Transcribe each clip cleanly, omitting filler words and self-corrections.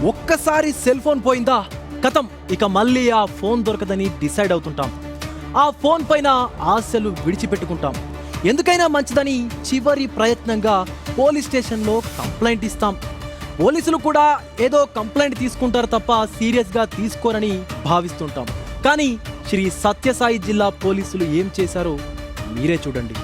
ఒక్కసారి cell phone పోయిందా కథం, ఇక మళ్ళీ ఆ ఫోన్ దొరకదని డిసైడ్ అవుతుంటాం. ఆ ఫోన్ పైన ఆశలు విడిచిపెట్టుకుంటాం. ఎందుకైనా మంచిదని చివరి ప్రయత్నంగా పోలీస్ స్టేషన్లో కంప్లైంట్ ఇస్తాం. పోలీసులు కూడా ఏదో కంప్లైంట్ తీసుకుంటారు తప్ప సీరియస్గా తీసుకోరని భావిస్తుంటాం. కానీ శ్రీ సత్యసాయి జిల్లా పోలీసులు ఏం చేశారో మీరే చూడండి.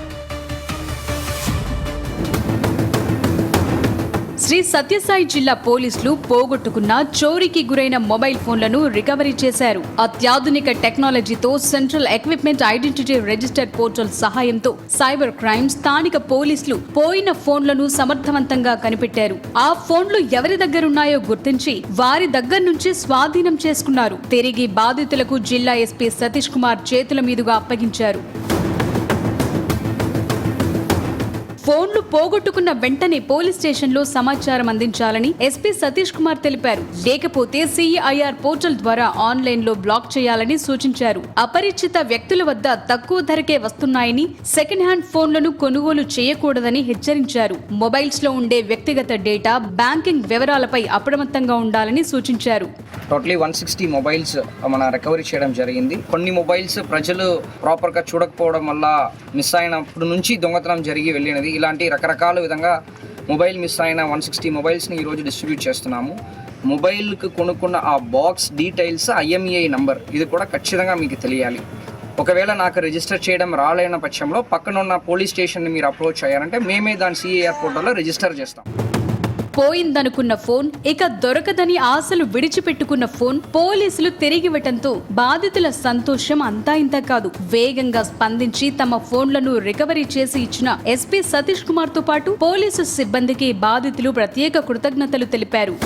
శ్రీ సత్యసాయి జిల్లా పోలీసులు పోగొట్టుకున్న చోరీకి గురైన మొబైల్ ఫోన్లను రికవరీ చేశారు. అత్యాధునిక టెక్నాలజీతో central equipment identity register portal సహాయంతో సైబర్ క్రైమ్ స్థానిక పోలీసులు పోయిన ఫోన్లను సమర్థవంతంగా కనిపెట్టారు. ఆ ఫోన్లు ఎవరి దగ్గరున్నాయో గుర్తించి వారి దగ్గర నుంచి స్వాధీనం చేసుకున్నారు. తిరిగి బాధితులకు జిల్లా ఎస్పీ సతీష్ కుమార్ చేతుల మీదుగా అప్పగించారు. ఫోన్లు పోగొట్టుకున్న వెంటనే పోలీస్ స్టేషన్లో సమాచారం అందించాలని ఎస్పీ సతీష్ కుమార్ తెలిపారు. లేకపోతే సిఐఆర్ పోర్టల్ ద్వారా ఆన్లైన్లో బ్లాక్ చేయాలని సూచించారు. అపరిచిత వ్యక్తుల వద్ద తక్కువ ధరకే వస్తున్నాయని, సెకండ్ హ్యాండ్ ఫోన్లను కొనుగోలు చేయకూడదని హెచ్చరించారు. మొబైల్స్ లో ఉండే వ్యక్తిగత డేటా, బ్యాంకింగ్ వివరాలపై అప్రమత్తంగా ఉండాలని సూచించారు. టోటలీ 160 మొబైల్స్ మన రికవరీ చేయడం జరిగింది. కొన్ని మొబైల్స్ ప్రజలు ప్రాపర్గా చూడకపోవడం వల్ల మిస్ అయినప్పుడు నుంచి దొంగతనం జరిగి వెళ్ళినది. ఇలాంటి రకరకాల విధంగా మొబైల్ మిస్ అయిన 160 మొబైల్స్ని ఈరోజు డిస్ట్రిబ్యూట్ చేస్తున్నాము. మొబైల్కి కొనుక్కున్న ఆ బాక్స్ డీటెయిల్స్, IMEI నంబర్ ఇది కూడా ఖచ్చితంగా మీకు తెలియాలి. ఒకవేళ నాకు రిజిస్టర్ చేయడం రాలేన పక్షంలో పక్కన ఉన్న పోలీస్ స్టేషన్ని మీరు అప్రోచ్ అయ్యారంటే మేమే దాని సిఐఆర్ పోర్టల్లో రిజిస్టర్ చేస్తాం. పోయిందనుకున్న ఫోన్, ఇక దొరకదని ఆశలు విడిచిపెట్టుకున్న ఫోన్ పోలీసులు తిరిగివ్వటంతో బాధితుల సంతోషం అంతా ఇంత కాదు. వేగంగా స్పందించి తమ ఫోన్లను రికవరీ చేసి ఇచ్చిన ఎస్పీ సతీష్ కుమార్ తో పాటు పోలీసు సిబ్బందికి బాధితులు ప్రత్యేక కృతజ్ఞతలు తెలిపారు.